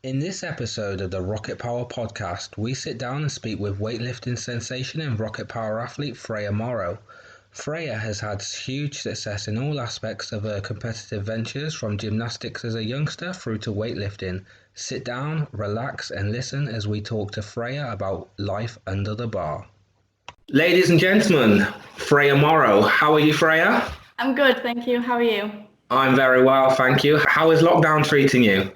In this episode of the Rocket Power podcast, we sit down and speak with weightlifting sensation and rocket power athlete Fraer Morrow. Fraer has had huge success in all aspects of her competitive ventures, from gymnastics as a youngster through to weightlifting. Sit down, relax, and listen as we talk to Fraer about life under the bar. Ladies and gentlemen, Fraer Morrow. How are you, Fraer? I'm good, thank you. How are you? I'm very well, thank you. How is lockdown treating you?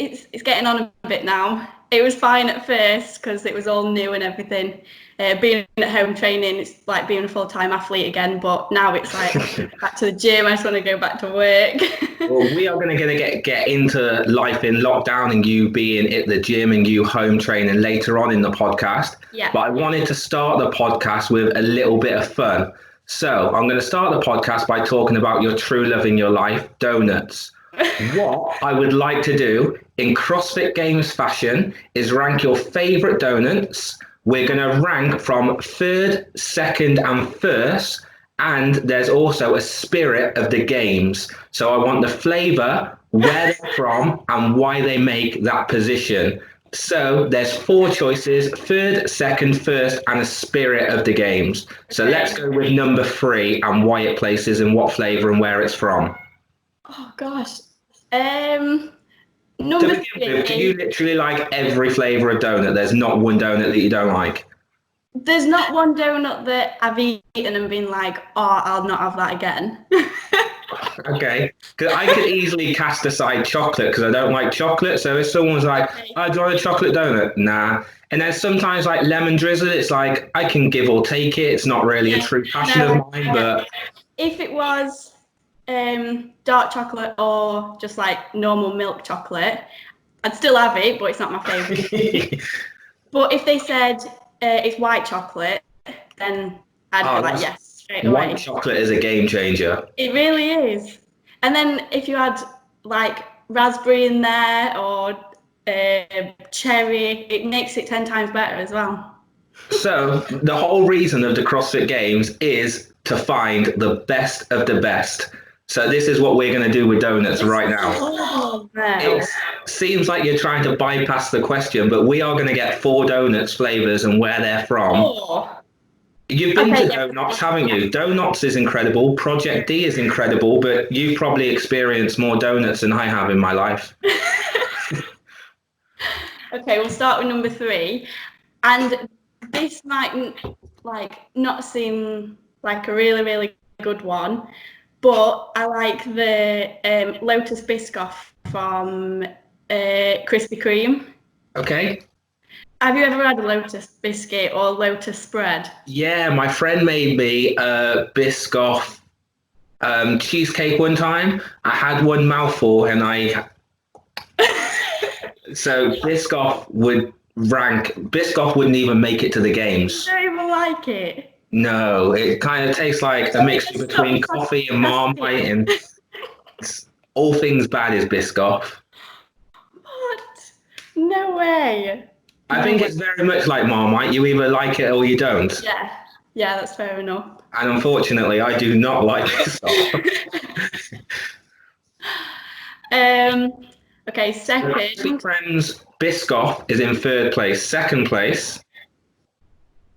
It's getting on a bit now. It was fine at first because it was all new and everything. Being at home training, it's like being a full-time athlete again. But now it's like back to the gym. I just want to go back to work. Well, we are going to get into life in lockdown and you being at the gym and you home training later on in the podcast. Yeah. But I wanted to start the podcast with a little bit of fun. So I'm going to start the podcast by talking about your true love in your life, donuts. What I would like to do in CrossFit Games fashion is rank your favourite donuts. We're going to rank from third, second and first. And there's also a spirit of the games. So I want the flavour, where they're from and why they make that position. So there's 4 choices: third, second, first and a spirit of the games. So let's go with number 3 and why it places and what flavour and where it's from. Oh gosh. Number 3. Do you literally like every flavour of donut? There's not one donut that you don't like? There's not one donut that I've eaten and been like, oh, I'll not have that again. Okay, because I could easily cast aside chocolate because I don't like chocolate. So if someone's like, oh, do you want a chocolate donut? Nah. And then sometimes like lemon drizzle, it's like I can give or take it. It's not really a true passion of mine, but if it was dark chocolate or just like normal milk chocolate, I'd still have it, but it's not my favourite. But if they said it's white chocolate, then I'd be like, yes, straight away. White chocolate is a game changer. It really is. And then if you had like raspberry in there or cherry, it makes it 10 times better as well. So the whole reason of the CrossFit Games is to find the best of the best. So this is what we're going to do with donuts right now. Oh, no. It seems like you're trying to bypass the question, but we are going to get 4 donuts flavors and where they're from. Oh. You've been to Donuts, haven't you? Donuts is incredible. Project D is incredible, but you've probably experienced more donuts than I have in my life. Okay, we'll start with number 3. And this might not seem like a really, really good one, but I like the Lotus Biscoff from Krispy Kreme. Okay. Have you ever had a Lotus biscuit or Lotus spread? Yeah, my friend made me a Biscoff cheesecake one time. I had one mouthful and so Biscoff wouldn't even make it to the games. You don't even like it? No, it kind of tastes like a mixture between coffee and Marmite, and all things bad is Biscoff. What? No way. I think it's very much like Marmite. You either like it or you don't. Yeah, that's fair enough. And unfortunately, I do not like Biscoff. Okay, second. Friends, Biscoff is in third place. Second place.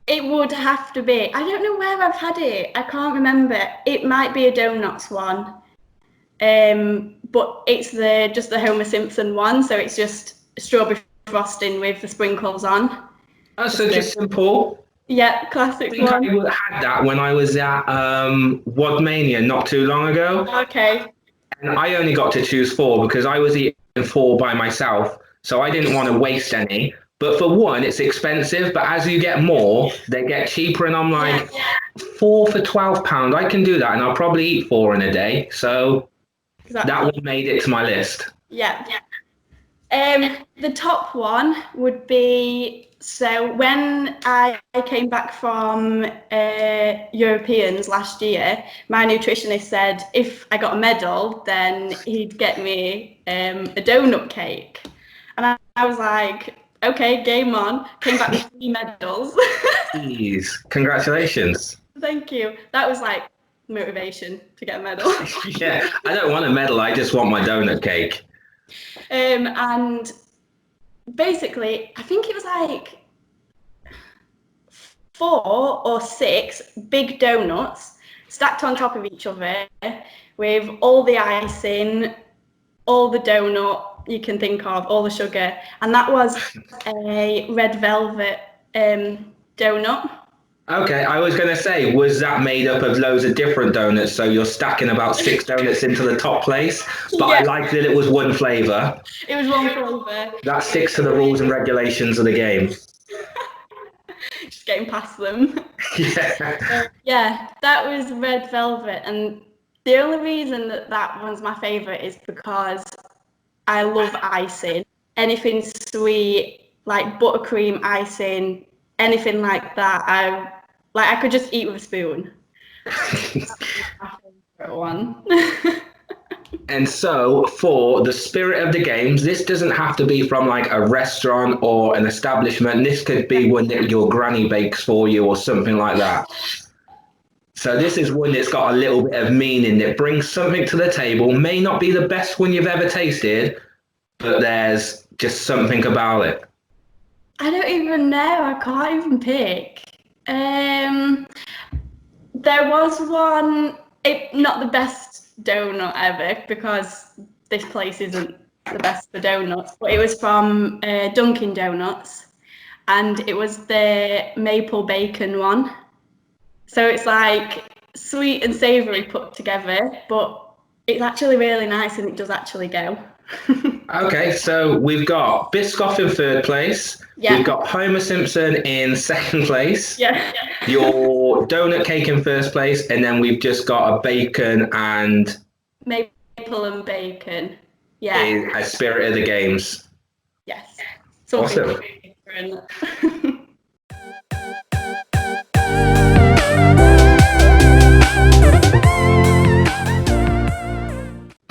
It would have to be. I don't know where I've had it. I can't remember. It might be a donuts one. But it's just the Homer Simpson one. So it's just strawberry frosting with the sprinkles on. Oh, so just simple. Yeah, classic one. I had that when I was at Wadmania not too long ago. Okay. And I only got to choose 4 because I was eating 4 by myself. So I didn't want to waste any. But for one, it's expensive. But as you get more, they get cheaper. And I'm like, 4 for £12. I can do that. And I'll probably eat 4 in a day. So that one made it to my list. Yeah. The top one would be, so when I came back from Europeans last year, my nutritionist said if I got a medal, then he'd get me a donut cake. And I was like, okay, game on. Came back with 3 medals. Jeez, congratulations. Thank you. That was like motivation to get a medal. Yeah, I don't want a medal. I just want my donut cake. And basically, I think it was like 4 or 6 big donuts stacked on top of each other with all the icing, all the donut you can think of, all the sugar, and that was a red velvet donut. Okay, I was going to say, was that made up of loads of different donuts? So you're stacking about 6 donuts into the top place, but I Yeah. like that it was one flavour. It was one flavour. That sticks to the rules and regulations of the game. Just getting past them. Yeah. Yeah, that was red velvet, and the only reason that that one's my favourite is because I love icing. Anything sweet, like buttercream icing, anything like that, I could just eat with a spoon. My favourite one. And so, for the spirit of the games, this doesn't have to be from like a restaurant or an establishment. This could be one that your granny bakes for you or something like that. So this is one that's got a little bit of meaning that brings something to the table. May not be the best one you've ever tasted, but there's just something about it. I don't even know. I can't even pick. There was one, not the best donut ever because this place isn't the best for donuts, but it was from Dunkin' Donuts, and it was the maple bacon one. So it's like sweet and savoury put together, but it's actually really nice and it does actually go. Okay, so we've got Biscoff in third place. Yeah. We've got Homer Simpson in second place. Yeah. Your donut cake in first place, and then we've just got a bacon and Maple and bacon. Yeah. a spirit of the games. Yes. Something Awesome. different.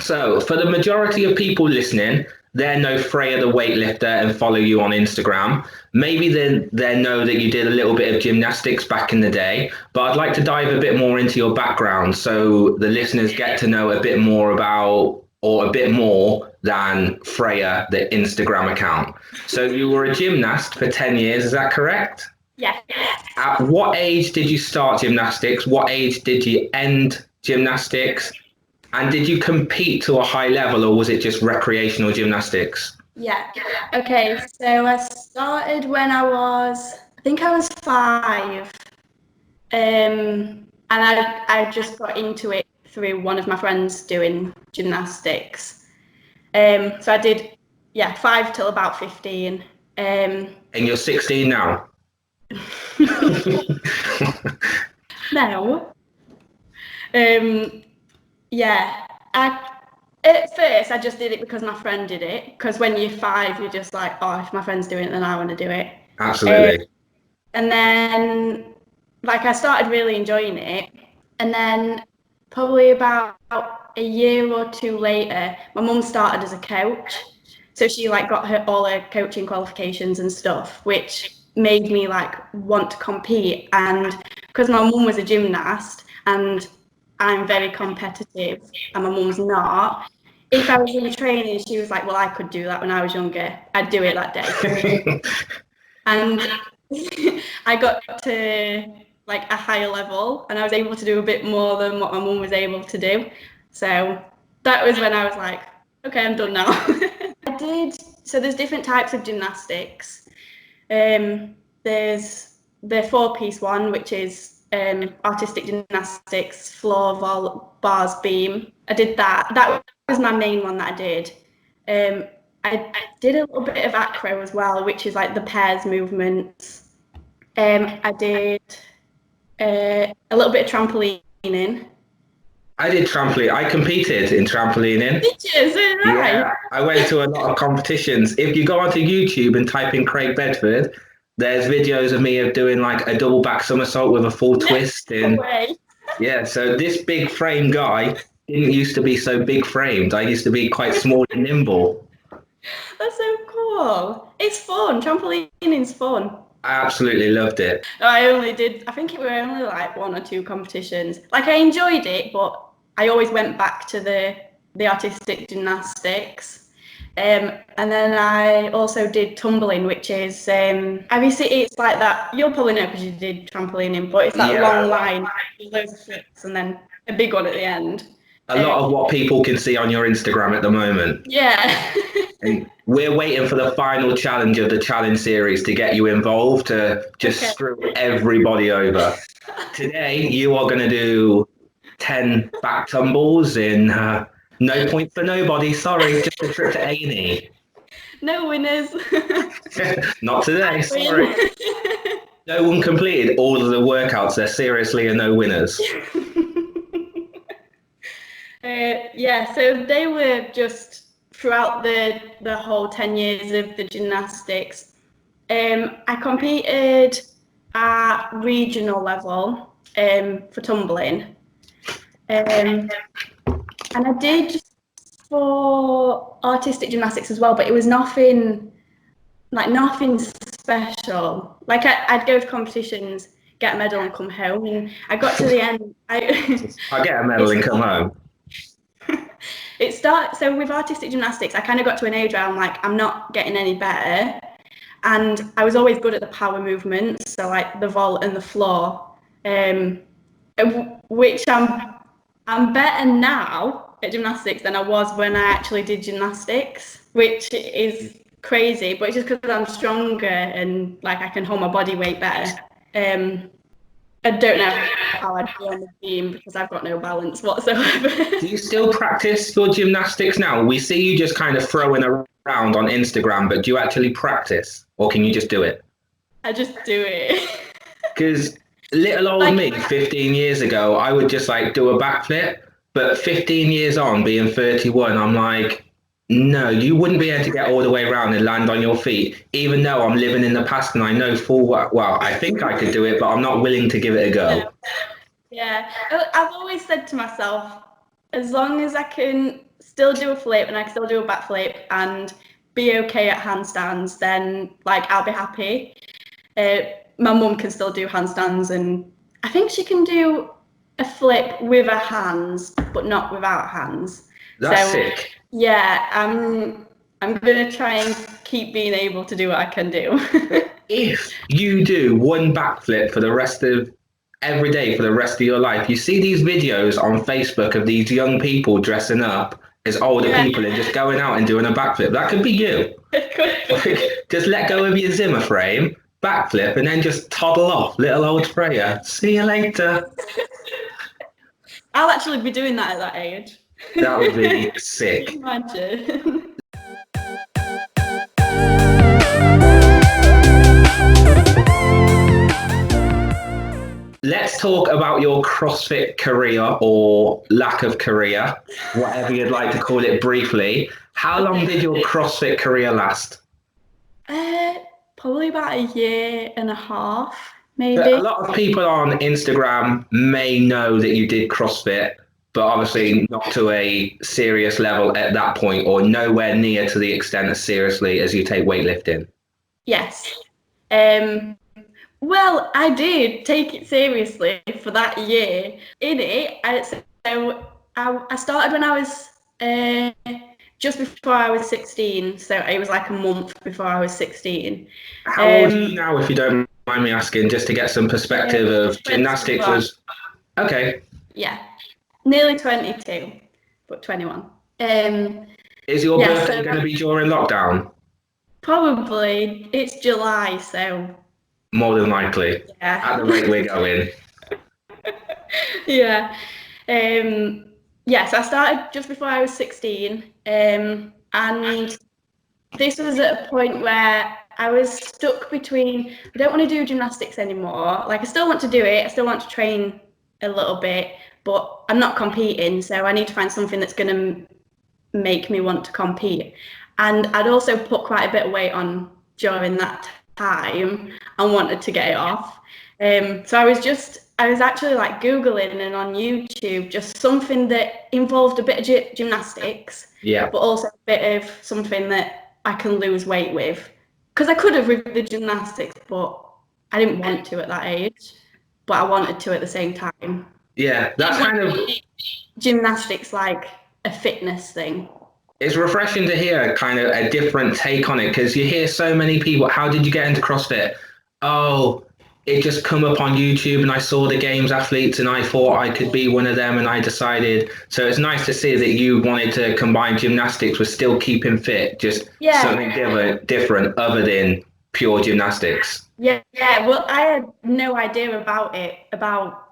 So, for the majority of people listening, they know Fraer the weightlifter and follow you on Instagram. Maybe they know that you did a little bit of gymnastics back in the day, but I'd like to dive a bit more into your background so the listeners get to know a bit more about, or a bit more than Fraer, the Instagram account. So you were a gymnast for 10 years, is that correct? Yeah. At what age did you start gymnastics? What age did you end gymnastics? And did you compete to a high level, or was it just recreational gymnastics? Yeah. Okay, so I started when I think I was 5. And I just got into it through one of my friends doing gymnastics. So I did, 5 till about 15. And you're 16 now? No. At first I just did it because my friend did it. Because when you're 5, you're just like, oh, if my friend's doing it, then I want to do it. Absolutely. And then, I started really enjoying it. And then, probably about a year or 2 later, my mum started as a coach. So she got all her coaching qualifications and stuff, which made me want to compete. And because my mum was a gymnast and I'm very competitive and my mum's not, if I was in training, she was like, well, I could do that when I was younger. I'd do it that day. And I got to a higher level and I was able to do a bit more than what my mum was able to do. So that was when I was like, okay, I'm done now. So there's different types of gymnastics. There's the 4-piece one, which is artistic gymnastics, floor, bars, beam. I did that. That was my main one that I did. I did a little bit of acro as well, which is the pairs movements. I did a little bit of trampolining. I did trampoline. I competed in trampolining. Did you? Is it right? Yeah, I went to a lot of competitions. If you go onto YouTube and type in Craig Bedford, there's videos of me doing a double back somersault with a full twist. And yeah, so this big frame guy didn't used to be so big framed. I used to be quite small and nimble. That's so cool. It's fun. Trampolining's fun. I absolutely loved it. I think it were only 1 or 2 competitions. I enjoyed it, but I always went back to the artistic gymnastics. And then I also did tumbling, which is obviously it's like that. You'll probably know because you did trampolining, but it's that long line, loads of flips, and then a big one at the end. A lot of what people can see on your Instagram at the moment. Yeah. And we're waiting for the final challenge of the challenge series to get you involved to just screw everybody over. Today, you are going to do 10 back tumbles in no point for nobody. Sorry, just a trip to A&E. No winners. Not today, sorry. No one completed all of the workouts. There seriously are no winners. Yeah, so they were just throughout the whole 10 years of the gymnastics. I competed at regional level for tumbling. And I did for artistic gymnastics as well, but it was nothing special. Like I'd go to competitions, get a medal and come home, and I got to the end. I get a medal and come home. So with artistic gymnastics, I kind of got to an age where I'm like, I'm not getting any better. And I was always good at the power movements, so like the vault and the floor, which I'm better now at gymnastics than I was when I actually did gymnastics, which is crazy, but it's just because I'm stronger and like I can hold my body weight better. I don't know how I'd be on the beam because I've got no balance whatsoever. Do you still practice your gymnastics now? We see you just kind of throwing around on Instagram, but do you actually practice or can you just do it? I just do it. Because little old me, 15 years ago, I would just like do a backflip. But 15 years on, being 31, I'm like, no, you wouldn't be able to get all the way around and land on your feet, even though I'm living in the past and I know full well, I think I could do it, but I'm not willing to give it a go. Yeah, I've always said to myself, as long as I can still do a flip and I can still do a backflip and be okay at handstands, then like I'll be happy. My mum can still do handstands, and I think she can do a flip with her hands, but not without hands. That's sick. Yeah, I'm gonna try and keep being able to do what I can do. If you do one backflip for the rest of every day for the rest of your life, you see these videos on Facebook of these young people dressing up as older people and just going out and doing a backflip. That could be you. It could be. Just let go of your Zimmer frame, backflip, and then just toddle off, little old Fraer. See you later. I'll actually be doing that at that age. That would be sick. Imagine. Let's talk about your CrossFit career or lack of career, whatever you'd like to call it briefly. How long did your CrossFit career last? Probably about a year and a half, maybe. But a lot of people on Instagram may know that you did CrossFit, but obviously not to a serious level at that point, or nowhere near to the extent as seriously as you take weightlifting. Yes. Well, I did take it seriously for that year. In it, I started when I was just before I was 16, so it was like a month before I was 16. How old are you now, if you don't mind me asking, just to get some perspective of gymnastics was... Okay. Yeah, nearly 22, but 21. Is your birthday going to be during lockdown? Probably. It's July, so... More than likely. Yeah. At the rate we're going. Yeah. Yes, I started just before I was 16. And this was at a point where I was stuck between, I don't want to do gymnastics anymore. Like, I still want to do it. I still want to train a little bit, but I'm not competing. So I need to find something that's going to make me want to compete. And I'd also put quite a bit of weight on during that time and wanted to get it off. So I was actually like Googling and on YouTube just something that involved a bit of gymnastics, but also a bit of something that I can lose weight with. Because I could have with the gymnastics, but I didn't want to at that age, but I wanted to at the same time. Yeah, that's kind of... Gymnastics like a fitness thing. It's refreshing to hear kind of a different take on it because you hear so many people. How did you get into CrossFit? Oh, it just come up on YouTube and I saw the games athletes and I thought I could be one of them and I decided. So it's nice to see that you wanted to combine gymnastics with still keeping fit, just something different other than pure gymnastics. Yeah. Well, I had no idea about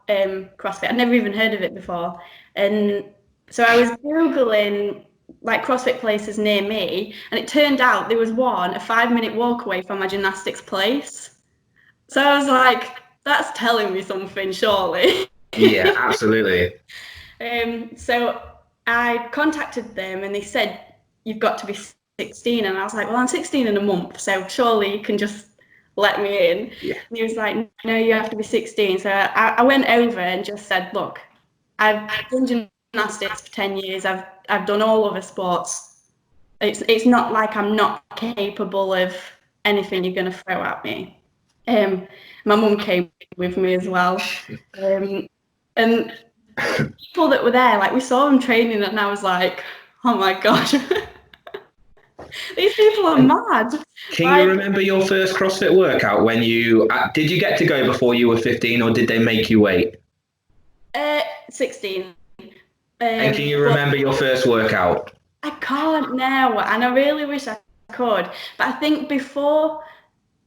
CrossFit. I'd never even heard of it before. And so I was Googling like CrossFit places near me, and it turned out there was one a 5-minute walk away from my gymnastics place. So I was like, that's telling me something, surely. Yeah, absolutely. So I contacted them and they said, you've got to be 16. And I was like, well, I'm 16 in a month, so surely you can just let me in. Yeah. And he was like, no, you have to be 16. So I went over and just said, look, I've done gymnastics for 10 years. I've done all other sports. It's not like I'm not capable of anything you're going to throw at me. My mum came with me as well. And people that were there, like we saw them training and I was like, oh my gosh, these people are mad. Can you remember your first CrossFit workout when did you get to go before you were 15 or did they make you wait? 16. And can you remember your first workout? I can't now, and I really wish I could. But I think before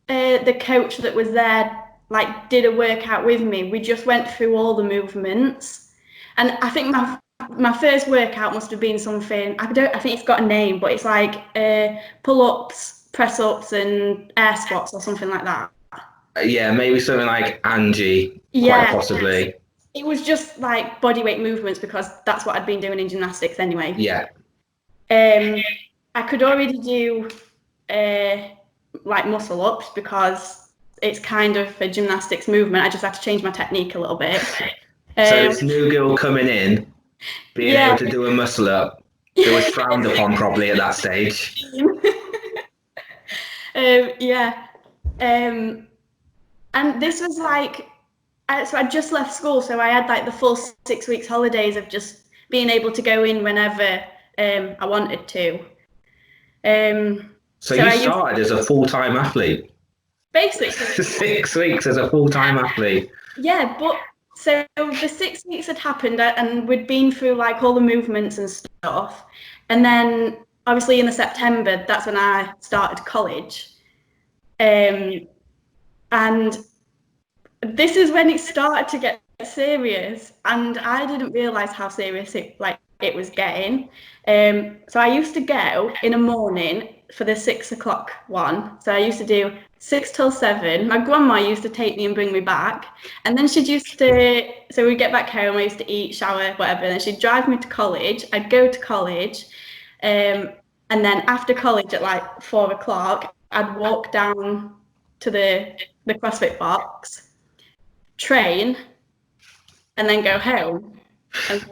the coach that was there like did a workout with me, we just went through all the movements. And I think my first workout must have been something, I think it's got a name, but it's like pull-ups, press-ups and air squats or something like that. Yeah, maybe something like Angie, quite possibly. It was just like body weight movements because that's what I'd been doing in gymnastics anyway. Yeah. I could already do like muscle ups because it's kind of a gymnastics movement. I just had to change my technique a little bit. So this new girl coming in, being able to do a muscle up, it was frowned upon probably at that stage. And this was like, so I just left school, so I had like the full 6 weeks holidays of just being able to go in whenever I wanted to. So you started as a full-time athlete? Basically. 6 weeks as a full-time athlete. Yeah, but so the 6 weeks had happened and we'd been through like all the movements and stuff. And then obviously in the September, that's when I started college. And this is when it started to get serious, and I didn't realise how serious it was getting. So I used to go in the morning for the 6 o'clock one. So I used to do 6 till 7. My grandma used to take me and bring me back, and then she'd so we'd get back home, I used to eat, shower, whatever, and then she'd drive me to college. I'd go to college, and then after college at like 4 o'clock, I'd walk down to the CrossFit box, train, and then go home and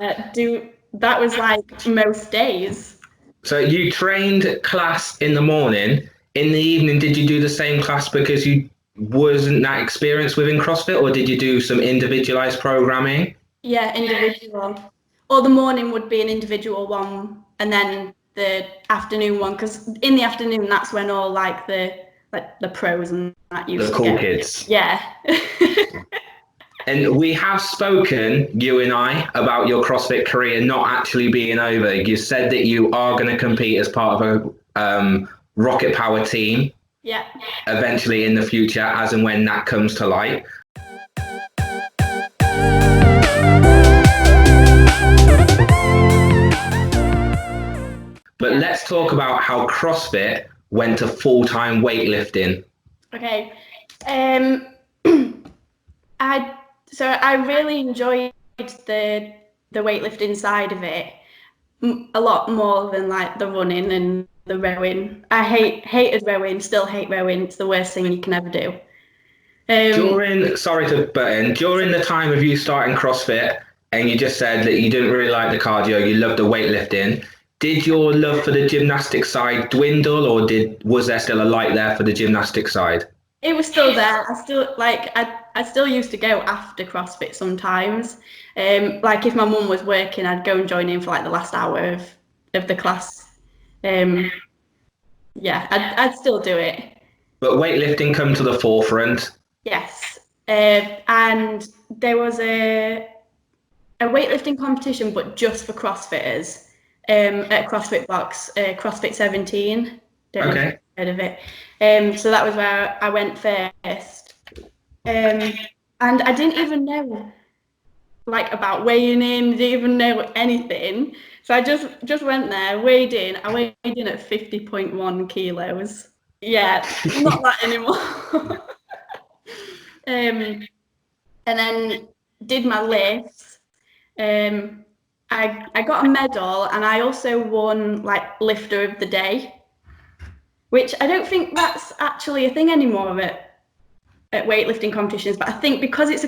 that was like most days. So you trained class in the morning. In the evening, did you do the same class because you wasn't that experienced within CrossFit, or did you do some individualized programming? Yeah, individual. Or the morning would be an individual one, and then the afternoon one, because in the afternoon that's when all like the pros and that used to the cool go. kids. Yeah. And we have spoken, you and I, about your CrossFit career not actually being over. You said that you are going to compete as part of a Rocket Power team. Yeah. Eventually in the future, as and when that comes to light. But let's talk about how CrossFit went to full-time weightlifting. Okay. I really enjoyed the weightlifting side of it a lot more than like the running and the rowing. I hated rowing, still hate rowing. It's the worst thing you can ever do. During the time of you starting CrossFit, and you just said that you didn't really like the cardio, you loved the weightlifting. Did your love for the gymnastic side dwindle, or was there still a light there for the gymnastic side? It was still there. I still used to go after CrossFit sometimes. Like if my mum was working, I'd go and join in for like the last hour of the class. Yeah, I'd still do it. But weightlifting come to the forefront. Yes. And there was a weightlifting competition, but just for CrossFitters, at CrossFit Box, CrossFit 17. Don't know if you've heard of it. So that was where I went first. And I didn't even know like about weighing in, didn't even know anything. So I just went there, weighed in. I weighed in at 50.1 kilos. Yeah, not that anymore. And then did my lifts. I got a medal, and I also won like lifter of the day, which I don't think that's actually a thing anymore at weightlifting competitions. But I think because it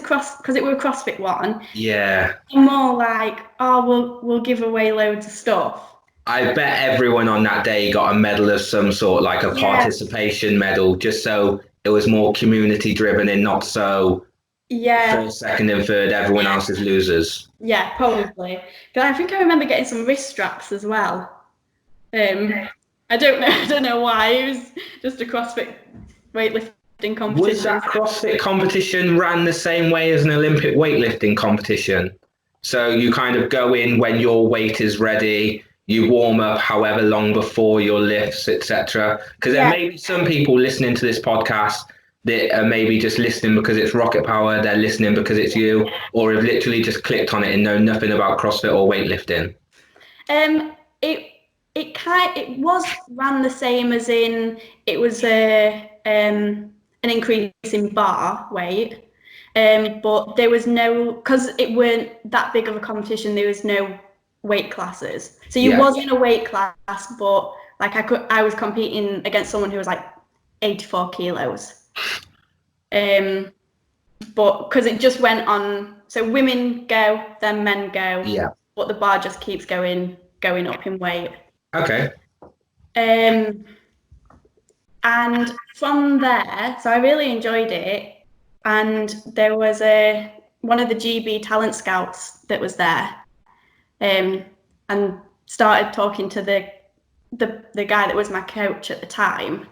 were a CrossFit one, Yeah. more like, oh, we'll give away loads of stuff. I bet everyone on that day got a medal of some sort, like a participation medal, just so it was more community driven and not so first, second, and third, everyone else is losers. Yeah, probably. But I think I remember getting some wrist straps as well. I don't know why. It was just a CrossFit weightlifting competition. Was that CrossFit competition ran the same way as an Olympic weightlifting competition? So you kind of go in when your weight is ready, you warm up however long before your lifts, etc. Because there may be some people listening to this podcast that are maybe just listening because it's Rocket Power, they're listening because it's you, or have literally just clicked on it and know nothing about CrossFit or weightlifting. It was ran the same, as in it was an increase in bar weight, but there was no, because it weren't that big of a competition, there was no weight classes. So you was in a weight class, but like I was competing against someone who was like 84 kilos. But because it just went on, so women go, then men go. Yeah. But the bar just keeps going up in weight. Okay. And from there, so I really enjoyed it. And there was one of the GB talent scouts that was there, and started talking to the guy that was my coach at the time.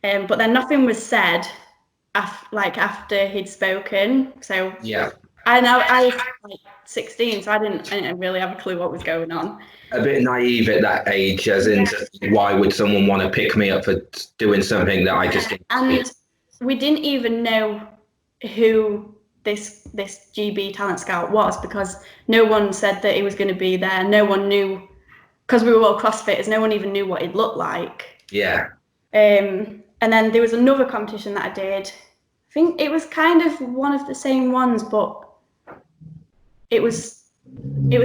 But then nothing was said after he'd spoken. So yeah. I was like 16, so I didn't really have a clue what was going on. A bit naive at that age, as in why would someone want to pick me up for doing something that I just didn't. And we didn't even know who this GB talent scout was, because no one said that he was going to be there. No one knew, because we were all CrossFitters, no one even knew what he'd looked like. Yeah. And then there was another competition that I did. I think it was kind of one of the same ones, but it was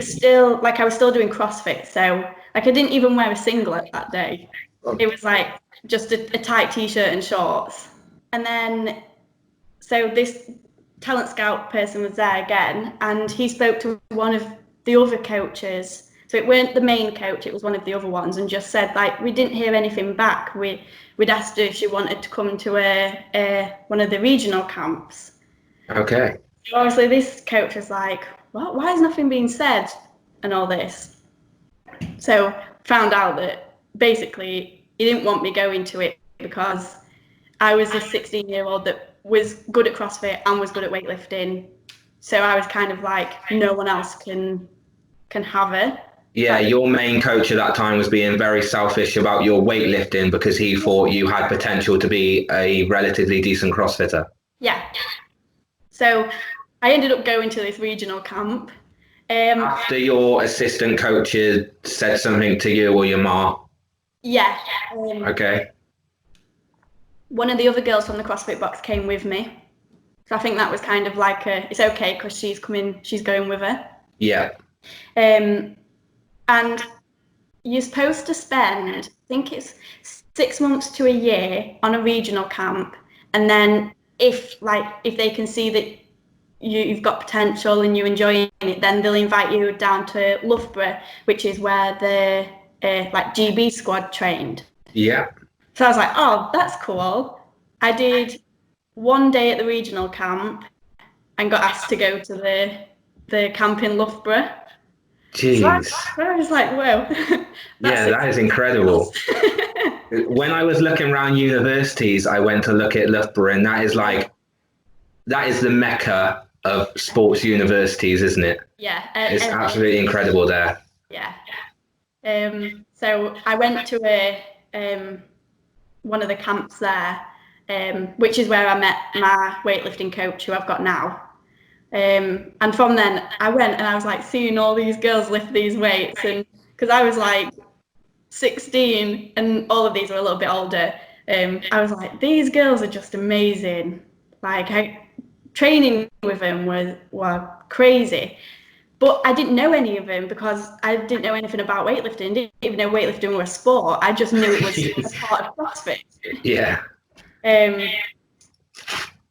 still like I was still doing CrossFit, so like I didn't even wear a singlet that day. It was like just a tight t-shirt and shorts. And then so this talent scout person was there again, and he spoke to one of the other coaches. So it weren't the main coach, it was one of the other ones, and just said, like, we didn't hear anything back. We'd asked her if she wanted to come to one of the regional camps. Okay. So obviously this coach was like, what? Why has nothing been said and all this? So found out that basically he didn't want me going to it because I was a 16-year-old that was good at CrossFit and was good at weightlifting. So I was kind of like, no one else can have it. Yeah, your main coach at that time was being very selfish about your weightlifting because he thought you had potential to be a relatively decent CrossFitter. Yeah. So I ended up going to this regional camp. After your assistant coaches said something to you or your ma? Yeah. Okay. One of the other girls from the CrossFit Box came with me. So I think that was kind of like it's okay because she's going with her. Yeah. And you're supposed to spend, I think it's 6 months to a year on a regional camp, and then if they can see that you've got potential and you're enjoying it, then they'll invite you down to Loughborough, which is where the GB squad trained. Yeah. So I was like, oh, that's cool. I did 1 day at the regional camp and got asked to go to the camp in Loughborough. Jeez. So I was like, whoa, that's Yeah, that is incredible. When I was looking around universities, I went to look at Loughborough, and that is the mecca of sports universities, isn't it? Yeah, It's absolutely incredible there. yeah. So I went to one of the camps there, which is where I met my weightlifting coach, who I've got now. And from then I went and I was like seeing all these girls lift these weights, and because I was like 16 and all of these were a little bit older, I was like, these girls are just amazing. Like, training with them were crazy. But I didn't know any of them because I didn't know anything about weightlifting. Didn't even know weightlifting was a sport. I just knew it was a part of CrossFit. Yeah. And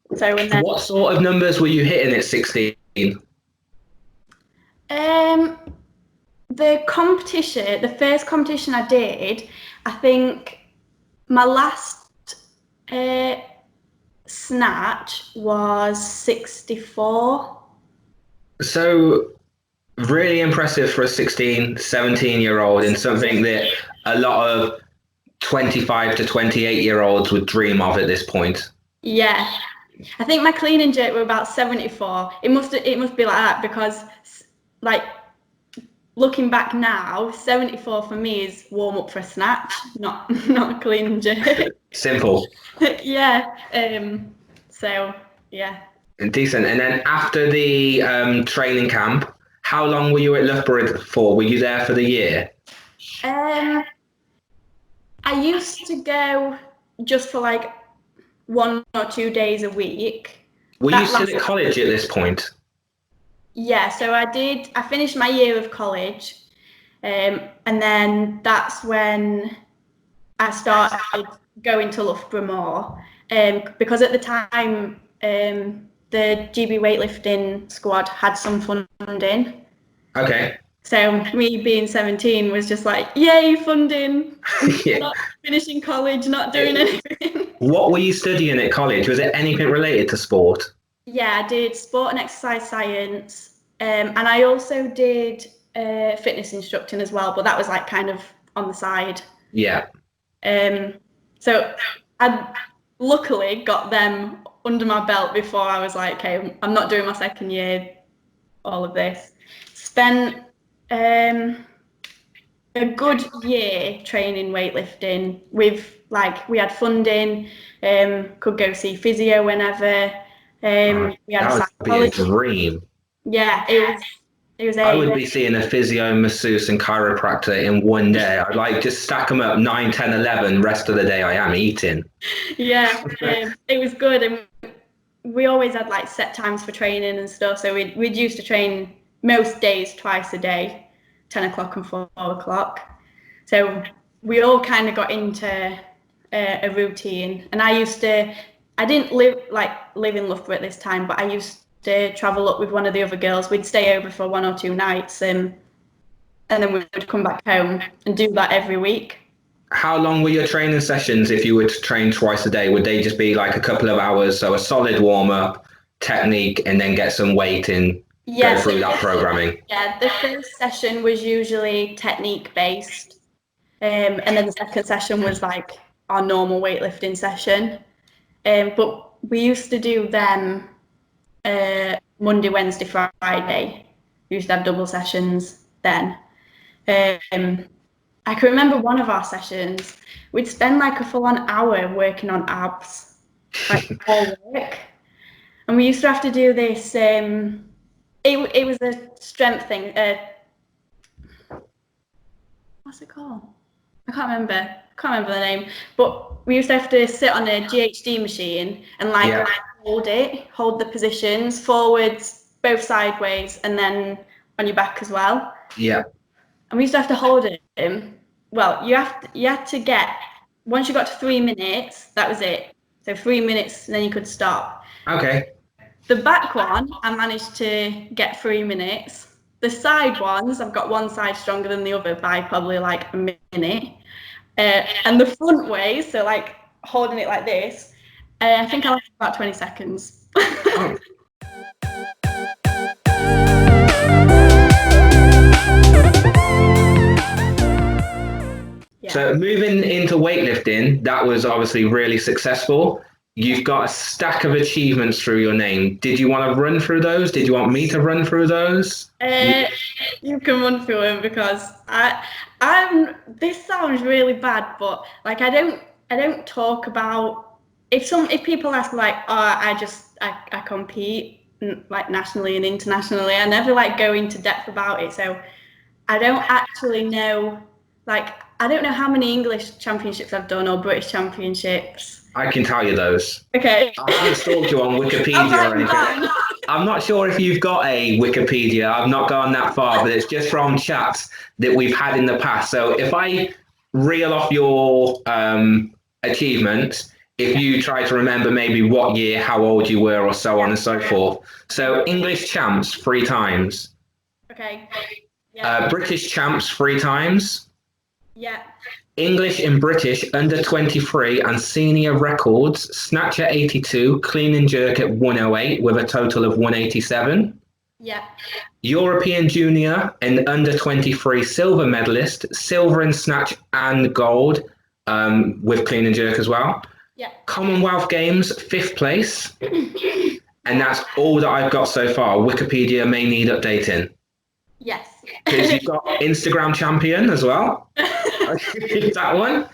then, what sort of numbers were you hitting at 16? the first competition I did, I think my last snatch was 64. So really impressive for a 16, 17-year-old in something that a lot of 25 to 28-year-olds would dream of at this point. Yeah. I think my clean and jerk were about 74. It must be like that because, like, looking back now, 74 for me is warm up for a snatch, not a clean and jerk. Simple. Yeah. So yeah. Decent. And then after the training camp, how long were you at Loughborough for? Were you there for the year? I used to go just for like 1 or 2 days a week. Were you still at college at this point? Yeah, so I finished my year of college, and then that's when I started going to Loughborough more, because at the time the GB weightlifting squad had some funding. Okay. So me being 17 was just like, yay, funding. Yeah. Not finishing college, not doing anything. What were you studying at college? Was it anything related to sport? Yeah, I did sport and exercise science, and I also did fitness instructing as well, but that was like kind of on the side. Yeah. So I luckily got them under my belt before I was like, okay, I'm not doing my second year, all of this. Spent a good year training weightlifting we had funding, could go see physio whenever. We had that would be a dream. Yeah, it was I would be seeing a physio, masseuse and chiropractor in one day. I'd like just stack them up 9, 10, 11. Rest of the day I am eating. Yeah, it was good. And we always had like set times for training and stuff. So we'd used to train most days twice a day, 10 o'clock and 4 o'clock. So we all kind of got into a routine. And I didn't live in Loughborough at this time, but I used to travel up with one of the other girls. We'd stay over for 1 or 2 nights, and then we would come back home and do that every week. How long were your training sessions if you were to train twice a day? Would they just be like a couple of hours, so a solid warm-up, technique, and then get some weight and go through that programming? Yeah, the first session was usually technique-based, and then the second session was like our normal weightlifting session. But we used to do them Monday, Wednesday, Friday. We used to have double sessions then. I can remember one of our sessions, we'd spend like a full-on hour working on abs, like all work. And we used to have to do this, it was a strength thing. What's it called? I can't remember the name. But we used to have to sit on a GHD machine and hold the positions forwards, both sideways, and then on your back as well. Yeah. And we used to have to hold it. Well, you had to get, once you got to 3 minutes, that was it. So 3 minutes, and then you could stop. Okay. The back one, I managed to get 3 minutes. The side ones, I've got one side stronger than the other by probably like a minute. And the front way, so like holding it like this, I think I lasted about 20 seconds. Oh. So moving into weightlifting, that was obviously really successful. You've got a stack of achievements through your name. Did you want to run through those? Did you want me to run through those? You can run through them because I'm. This sounds really bad, but like I don't talk about if people ask like, oh, I compete like nationally and internationally. I never like go into depth about it, so I don't actually know. Like I don't know how many English championships I've done or British championships. I can tell you those. Okay. I haven't stalked you on Wikipedia or anything. I'm not sure if you've got a Wikipedia. I've not gone that far, but it's just from chats that we've had in the past. So if I reel off your achievements, if you try to remember maybe what year, how old you were, or so on and so forth. So English champs 3 times. Okay. British champs 3 times. Yeah. English and British under 23 and senior records, snatch at 82, clean and jerk at 108 with a total of 187. Yeah. European junior and under 23 silver medalist, silver in snatch and gold with clean and jerk as well. Yeah. Commonwealth Games, 5th place. And that's all that I've got so far. Wikipedia may need updating. Yes. Because you've got Instagram champion as well. That one.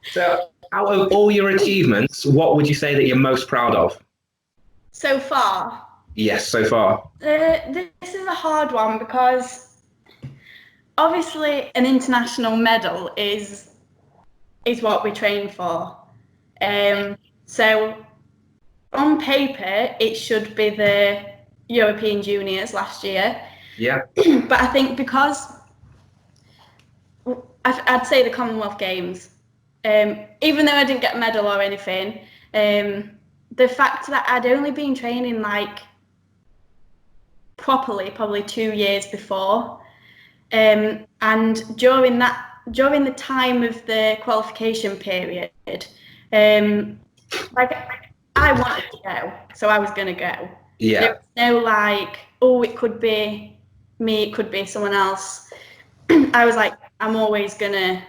So, out of all your achievements, what would you say that you're most proud of? So far? Yes, so far. This is a hard one because obviously an international medal is what we train for. So on paper, it should be the European Juniors last year. Yeah. But I think because I'd say the Commonwealth Games, even though I didn't get a medal or anything, the fact that I'd only been training like properly probably 2 years before, and during the time of the qualification period, like I wanted to go, so I was going to go. Yeah. There was no like, oh, it could be me, it could be someone else. I was like, I'm always gonna,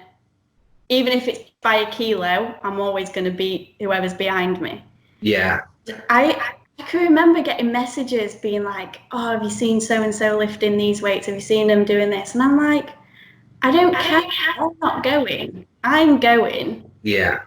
even if it's by a kilo, I'm always gonna beat whoever's behind me. Yeah. I can remember getting messages being like, oh, have you seen so and so lifting these weights? Have you seen them doing this? And I'm like, I don't care. I'm not going. I'm going. Yeah.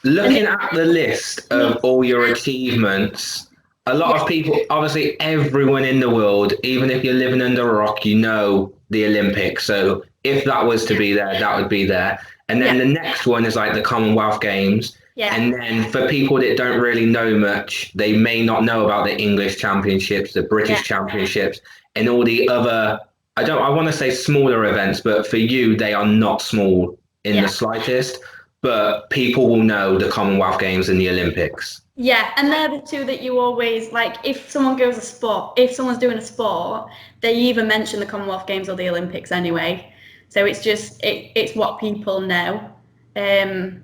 Looking at the list of all your achievements, a lot of people, obviously everyone in the world, even if you're living under a rock, you know the Olympics. So if that was to be there, that would be there. And then the next one is like the Commonwealth Games. Yeah. And then for people that don't really know much, they may not know about the English Championships, the British Championships, and all the other, I want to say smaller events, but for you, they are not small in the slightest. But people will know the Commonwealth Games and the Olympics. Yeah, and they're the two that you always, like, if someone goes a sport, if someone's doing a sport, they either mention the Commonwealth Games or the Olympics anyway. So it's just, it's what people know. And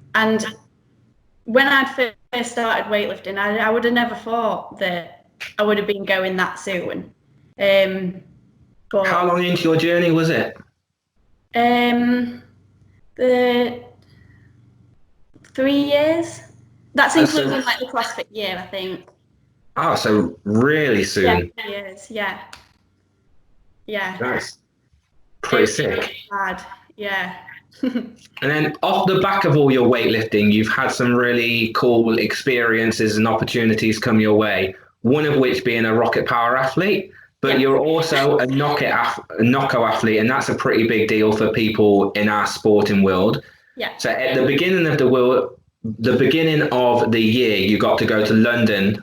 when I first started weightlifting, I would have never thought that I would have been going that soon. But how long into your journey was it? The 3 years. That's including like the CrossFit year, I think. Oh, so really soon. Yeah, 3 years. Yeah. Yeah. That's pretty sick. Bad. Yeah. And then off the back of all your weightlifting, you've had some really cool experiences and opportunities come your way. One of which being a RocketPWR athlete, but you're also a knocko athlete, and that's a pretty big deal for people in our sporting world. Yeah. So at the beginning of the year, you got to go to London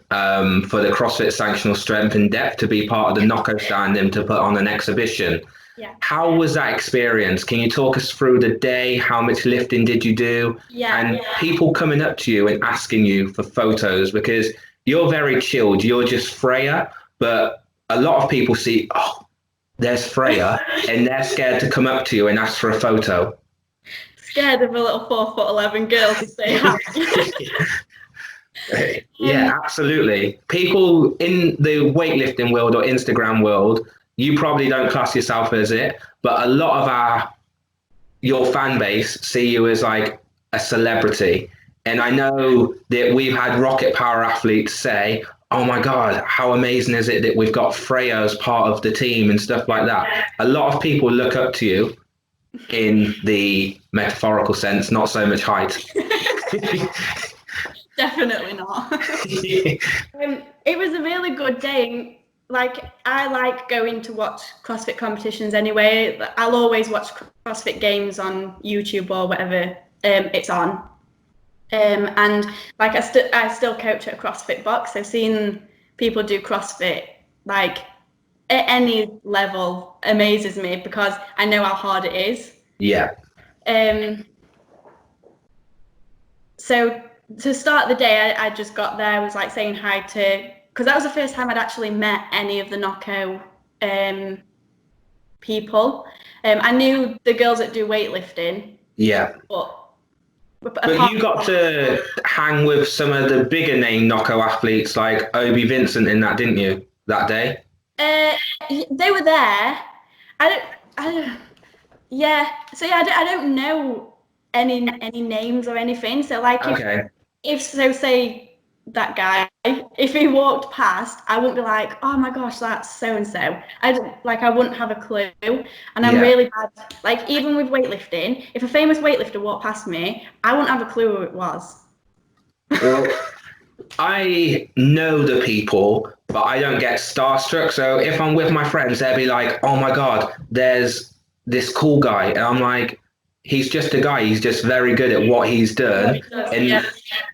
for the CrossFit Sanctional Strength and Depth to be part of the knocko stand and to put on an exhibition. Yeah. How was that experience? Can you talk us through the day? How much lifting did you do? People coming up to you and asking you for photos, because you're very chilled. You're just Fraer, but a lot of people see, oh, there's Fraer, and they're scared to come up to you and ask for a photo. Scared of a little 4'11" girl to say hi. Yeah, absolutely. People in the weightlifting world or Instagram world, you probably don't class yourself as it, but a lot of your fan base see you as like a celebrity. And I know that we've had Rocket Power athletes say, oh my God, how amazing is it that we've got Fraer as part of the team and stuff like that. A lot of people look up to you in the metaphorical sense, not so much height. Definitely not. It was a really good day. Like, I like going to watch CrossFit competitions anyway. I'll always watch CrossFit games on YouTube or whatever it's on. And like I still coach at a CrossFit box, so seeing people do CrossFit like at any level amazes me because I know how hard it is. Yeah. So to start the day, I just got there. I was like saying hi to, because that was the first time I'd actually met any of the Knocko people. I knew the girls that do weightlifting. Yeah. But you got to hang with some of the bigger name Knocko athletes like Obi Vincent in that, didn't you, that day? They were there. Yeah. So yeah, I don't know any names or anything. So like, if say that guy, if he walked past, I wouldn't be like, oh my gosh, that's so and so. I wouldn't have a clue. And I'm really bad. Like, even with weightlifting, if a famous weightlifter walked past me, I wouldn't have a clue who it was. Well, I know the people, but I don't get starstruck. So if I'm with my friends, they'll be like, oh my God, there's this cool guy. And I'm like, he's just a guy. He's just very good at what he's done. And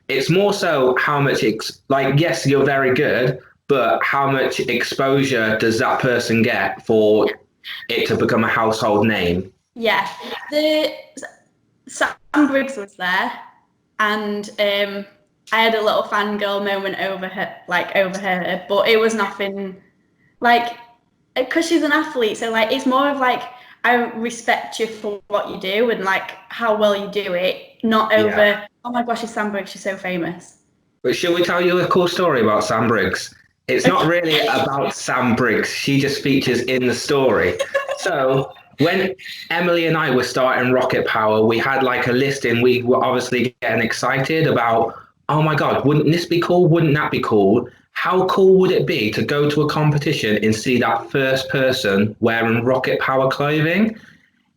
it's more so how much, yes, you're very good, but how much exposure does that person get for it to become a household name? Yeah. Sam Briggs was there, and I had a little fangirl moment over her, but it was nothing, like, because she's an athlete, so like it's more of like, I respect you for what you do and like how well you do it, not over, oh my gosh, it's Sam Briggs, she's so famous. But shall we tell you a cool story about Sam Briggs? It's not really about Sam Briggs. She just features in the story. So when Emily and I were starting Rocket Power, we had like a list and we were obviously getting excited about, oh my God, wouldn't this be cool? Wouldn't that be cool? How cool would it be to go to a competition and see that first person wearing Rocket Power clothing?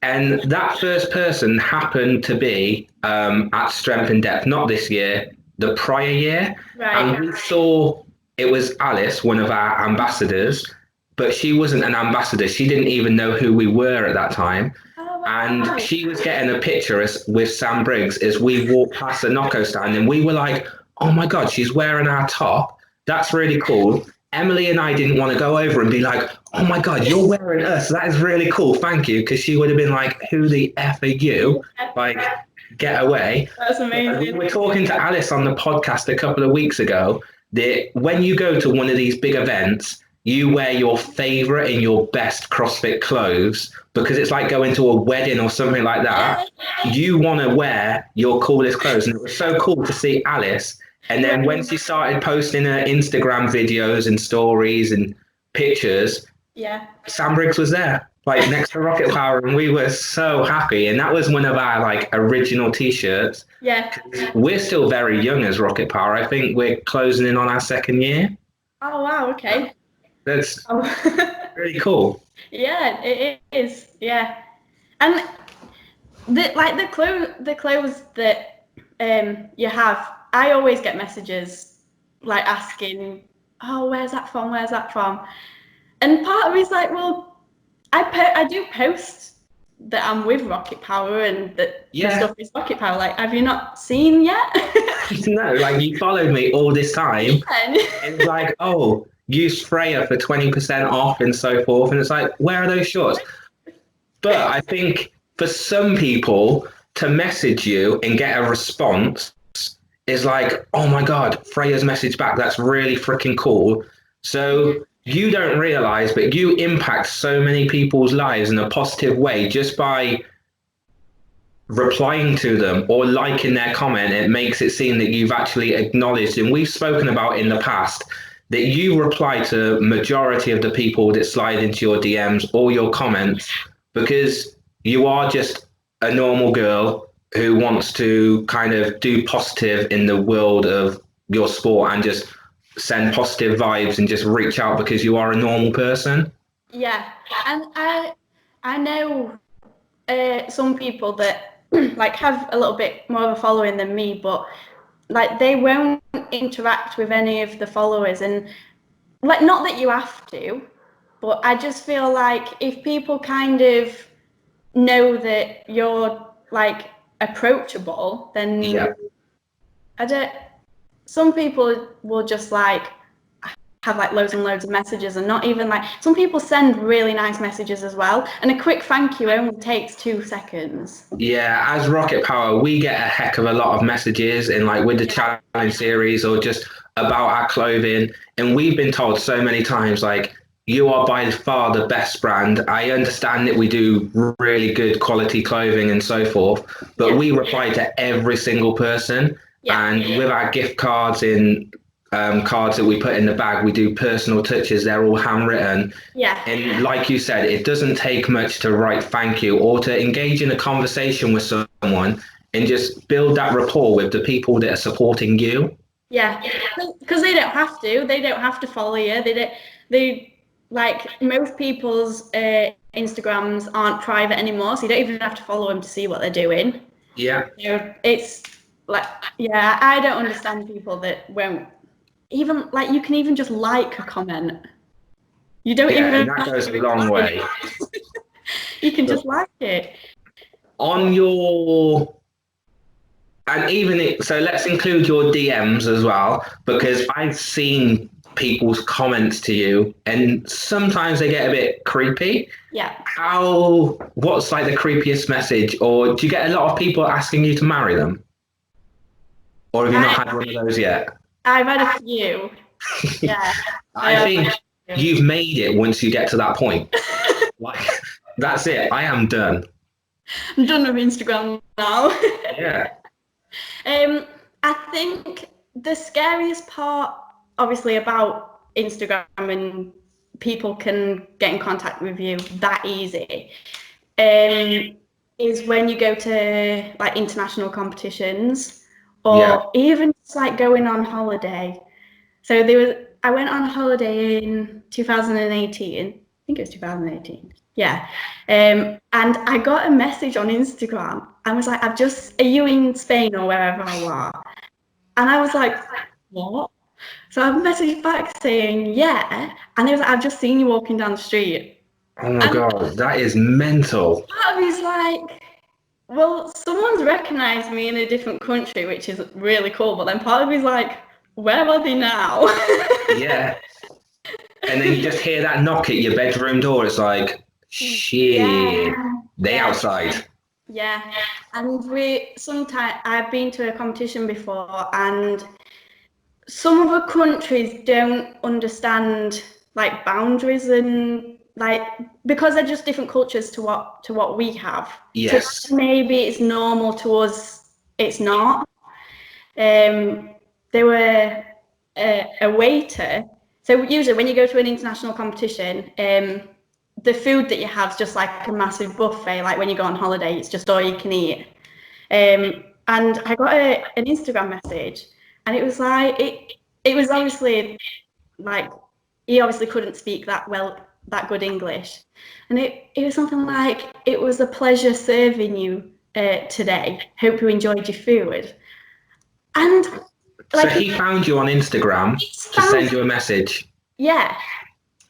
And that first person happened to be at Strength in Depth, not this year, the prior year. Right. And we saw it was Alice, one of our ambassadors, but she wasn't an ambassador. She didn't even know who we were at that time. Oh, wow. And she was getting a picture with Sam Briggs as we walked past the Knocko stand. And we were like, oh my God, she's wearing our top. That's really cool. Emily and I didn't want to go over and be like, oh my God, you're wearing us. That is really cool. Thank you. Because she would have been like, who the F are you? Like, get away. That's amazing. We were talking to Alice on the podcast a couple of weeks ago that when you go to one of these big events, you wear your favorite and your best CrossFit clothes because it's like going to a wedding or something like that. You want to wear your coolest clothes. And it was so cool to see Alice. And then when she started posting her Instagram videos and stories and pictures, Sam Briggs was there, like next to Rocket Power, and we were so happy. And that was one of our like original T-shirts. Yeah. We're still very young as Rocket Power. I think we're closing in on our second year. Oh wow! Okay. That's really cool. Yeah, it is. Yeah, and the clothes that you have. I always get messages like asking, oh, where's that from? Where's that from? And part of me is like, well, I do post that I'm with Rocket Power and that the stuff is Rocket Power. Like, have you not seen yet? No, like you followed me all this time. And it's like, oh, use Fraer for 20% off and so forth. And it's like, where are those shorts? But I think for some people to message you and get a response is like, oh my God, Fraer's message back. That's really freaking cool. So you don't realize, but you impact so many people's lives in a positive way just by replying to them or liking their comment. It makes it seem that you've actually acknowledged, and we've spoken about in the past, that you reply to majority of the people that slide into your DMs or your comments because you are just a normal girl who wants to kind of do positive in the world of your sport and just send positive vibes and just reach out because you are a normal person. Yeah, and I know some people that like have a little bit more of a following than me, but like they won't interact with any of the followers, and like not that you have to, but I just feel like if people kind of know that you're like approachable, then Yeah. I don't. Some people will just like have like loads and loads of messages and not even like, some people send really nice messages as well, and a quick thank you only takes 2 seconds. Yeah, as Rocket Power, we get a heck of a lot of messages in like with the challenge series or just about our clothing. And we've been told so many times, like, you are by far the best brand. I understand that we do really good quality clothing and so forth, but Yeah. we reply to every single person. Yeah. And with our gift cards in cards that we put in the bag, we do personal touches. They're all handwritten. Yeah. And like you said, it doesn't take much to write thank you or to engage in a conversation with someone and just build that rapport with the people that are supporting you. Yeah, because they don't have to. They don't have to follow you. They don't. They like most people's Instagrams aren't private anymore, so you don't even have to follow them to see what they're doing. Yeah. You know, it's like, yeah, I don't understand people that won't even like. You can even just like a comment. You don't Yeah, even and that have goes to a long way. You can just like it. On your and even so let's include your DMs as well, because I've seen people's comments to you and sometimes they get a bit creepy. Yeah. What's like the creepiest message, or do you get a lot of people asking you to marry them? Or have you not had one of those yet? I've had a few. Yeah. I think you've made it once you get to that point. Like, that's it. I am done. I'm done with Instagram now. Yeah. I think the scariest part, obviously, about Instagram and people can get in contact with you that easy, is when you go to like international competitions or even just like going on holiday. So I went on holiday in 2018. I think it was 2018. Yeah. And I got a message on Instagram and was like, are you in Spain or wherever I was? And I was like, what? So I messaged back saying, yeah. And it was like, I've just seen you walking down the street. Oh my God, that is mental. Part of me's like, well, someone's recognized me in a different country, which is really cool. But then part of me's like, where are they now? Yeah. And then you just hear that knock at your bedroom door. It's like, shit, they outside. Yeah. And sometimes I've been to a competition before, and some other countries don't understand like boundaries and like, because they're just different cultures to what we have. Yes. So maybe it's normal to us, it's not. There were a waiter. So usually when you go to an international competition, the food that you have is just like a massive buffet. Like when you go on holiday, it's just all you can eat. And I got an Instagram message, and it was like it was obviously like he obviously couldn't speak that good English, and it was something like, it was a pleasure serving you today. Hope you enjoyed your food. And like, so he found you on Instagram to send you a message. Yeah,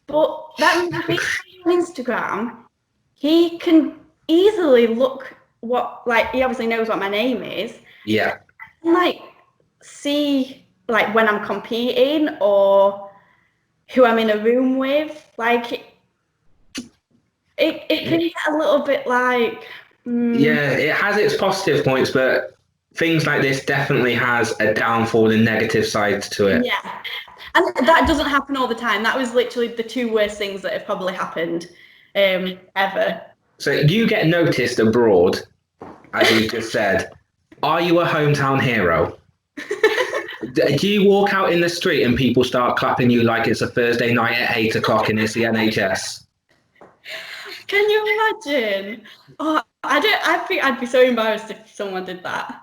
but that means if he's on Instagram, he can easily look he obviously knows what my name is. Yeah. And like see like when I'm competing or who I'm in a room with. Like it can get a little bit like Yeah, it has its positive points, but things like this definitely has a downfall and negative sides to it. Yeah. And that doesn't happen all the time. That was literally the two worst things that have probably happened ever. So you get noticed abroad, as you just said. Are you a hometown hero? Do you walk out in the street and people start clapping you like it's a Thursday night at 8 o'clock and it's the NHS? Can you imagine? Oh, I think I'd be so embarrassed if someone did that.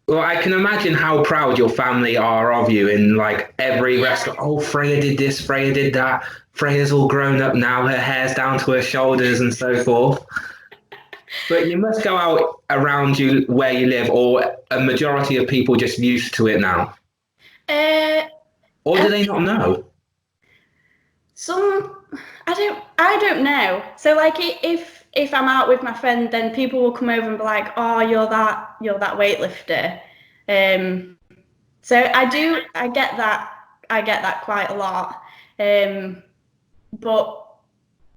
Well, I can imagine how proud your family are of you in like every restaurant. Oh, Freya did this, Freya did that. Freya's all grown up now, her hair's down to her shoulders and so forth. But you must go out around you where you live, or a majority of people just used to it now. Uh, Or do I they not know? Some, I don't know. So like if I'm out with my friend, then people will come over and be like, "Oh, you're that weightlifter." So I get that quite a lot. But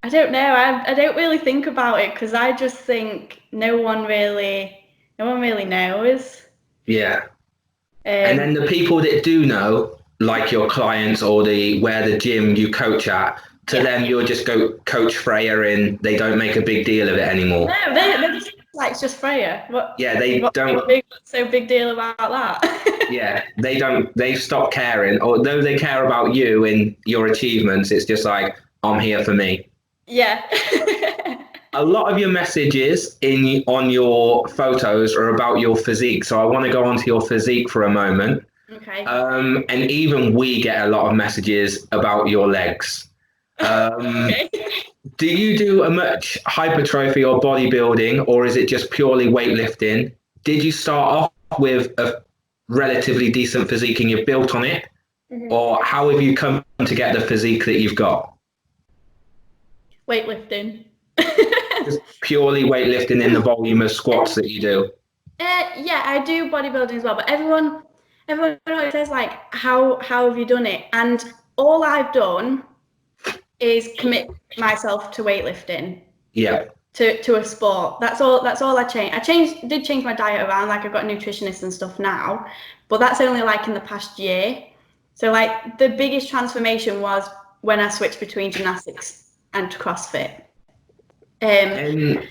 I don't know. I don't really think about it because I just think no one really knows. Yeah. And then the people that do know, like your clients or the gym you coach at, to them you're just go coach Freya and they don't make a big deal of it anymore. No, they're just like it's just Freya. Yeah, they don't. What's so big deal about that? Yeah, they don't. They've stopped caring. Although they care about you and your achievements, it's just like I'm here for me. Yeah. A lot of your messages on your photos are about your physique, so I want to go on to your physique for a moment. Okay. And even we get a lot of messages about your legs. Okay. Do you do a much hypertrophy or bodybuilding, or is it just purely weightlifting? Did you start off with a relatively decent physique and you've built on it, or how have you come to get the physique that you've got? Weightlifting. Just purely weightlifting in the volume of squats that you do. Yeah, I do bodybuilding as well, but everyone always says like, how have you done it? And all I've done is commit myself to weightlifting. Yeah. To a sport. That's all I changed. Did change my diet around, like I've got a nutritionist and stuff now, but that's only like in the past year. So like the biggest transformation was when I switched between gymnastics and CrossFit. And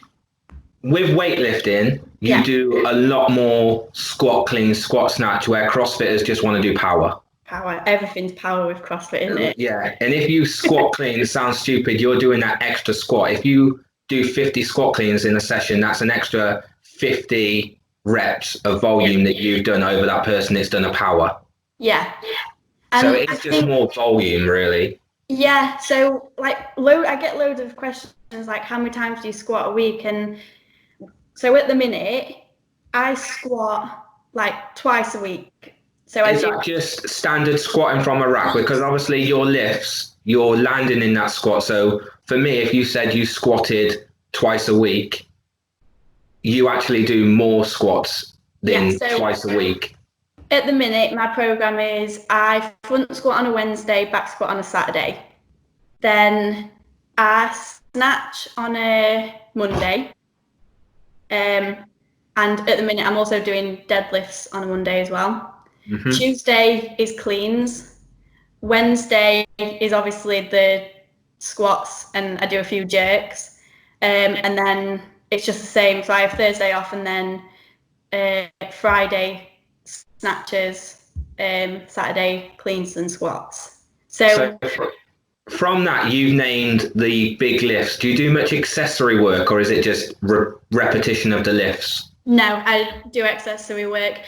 with weightlifting, you do a lot more squat clean, squat snatch, where CrossFitters just want to do power. Power. Everything's power with CrossFit, isn't it? Yeah. And if you squat clean, it sounds stupid, you're doing that extra squat. If you do 50 squat cleans in a session, that's an extra 50 reps of volume that you've done over that person that's done a power. Yeah. So it's just more volume, really. Yeah. So like I get loads of questions like, how many times do you squat a week? And so at the minute, I squat like twice a week. So is that just standard squatting from a rack? Because obviously your lifts, you're landing in that squat. So for me, if you said you squatted twice a week, you actually do more squats than twice a week. At the minute, my program is I front squat on a Wednesday, back squat on a Saturday. Then I snatch on a Monday. And at the minute, I'm also doing deadlifts on a Monday as well. Mm-hmm. Tuesday is cleans. Wednesday is obviously the squats, and I do a few jerks. And then it's just the same. So I have Thursday off, and then Friday snatches, Saturday cleans and squats. So from that, you've named the big lifts. Do you do much accessory work, or is it just repetition of the lifts? No, I do accessory work.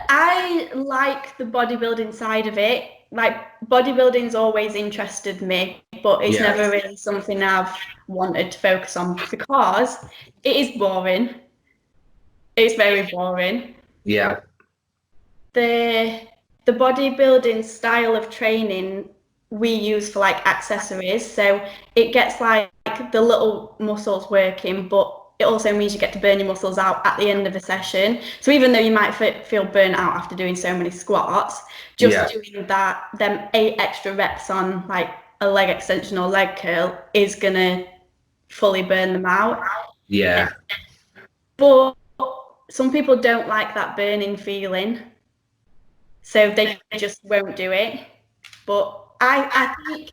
I like the bodybuilding side of it. Like bodybuilding's always interested me, but it's never really something I've wanted to focus on because it is boring. It's very boring. Yeah. The bodybuilding style of training we use for like accessories, so it gets like the little muscles working, but it also means you get to burn your muscles out at the end of a session. So even though you might feel burnt out after doing so many squats, just doing them 8 extra reps on like a leg extension or leg curl is gonna fully burn them out. Yeah. But some people don't like that burning feeling, so they just won't do it. But I think